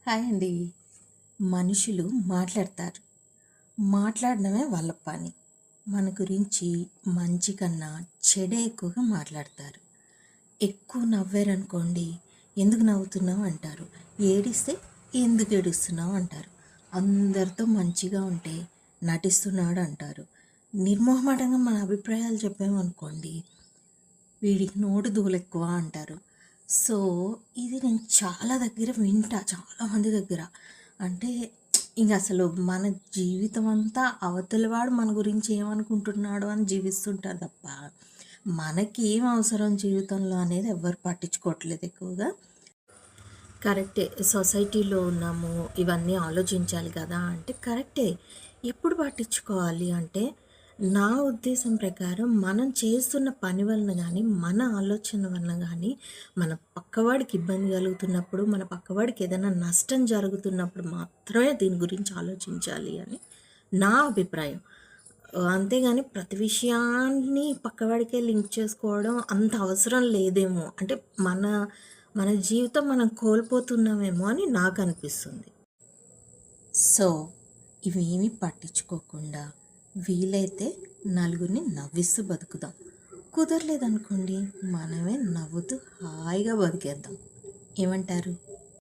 Hi అండి. మనుషులు మాట్లాడతారు. మాట్లాడడమే వాళ్ళ పని. మన గురించి మంచి కన్నా చెడే ఎక్కువగా మాట్లాడతారు. ఎక్కువ నవ్వారనుకోండి, ఎందుకు నవ్వుతున్నావు అంటారు. ఏడిస్తే ఎందుకు ఏడుస్తున్నావు అంటారు. అందరితో మంచిగా ఉంటే నటిస్తున్నాడు అంటారు. నిర్మోహమాటంగా మన అభిప్రాయాలు చెప్పామనుకోండి, వీడికి నోటు దూలెక్కువ అంటారు. సో ఇది నేను చాలా దగ్గర వింటా, చాలామంది దగ్గర. అంటే ఇంక అసలు మన జీవితం అంతా అవతలవాడు మన గురించి ఏమనుకుంటున్నాడు అని జీవిస్తుంటారు తప్ప మనకి ఏం అవసరం జీవితంలో అనేది ఎవ్వరు పట్టించుకోవట్లేదు ఎక్కువగా. కరెక్టే, సొసైటీలో ఉన్నాము, ఇవన్నీ ఆలోచించాలి కదా అంటే కరెక్టే. ఎప్పుడు పట్టించుకోవాలి అంటే, నా ఉద్దేశం ప్రకారం మనం చేస్తున్న పని వలన కానీ, మన ఆలోచన వలన కానీ, మన పక్కవాడికి ఇబ్బంది కలుగుతున్నప్పుడు, మన పక్కవాడికి ఏదైనా నష్టం జరుగుతున్నప్పుడు మాత్రమే దీని గురించి ఆలోచించాలి అని నా అభిప్రాయం. అంతేగాని ప్రతి విషయాన్ని పక్కవాడికే లింక్ చేసుకోవడం అంత అవసరం లేదేమో. అంటే మన మన జీవితం మనం కోల్పోతున్నామేమో అని నాకు అనిపిస్తుంది. సో ఇవేమీ పట్టించుకోకుండా వీలైతే నలుగురిని నవ్విస్తూ బతుకుదాం. కుదరలేదనుకోండి, మనమే నవ్వుతూ హాయిగా బతికేద్దాం. ఏమంటారు?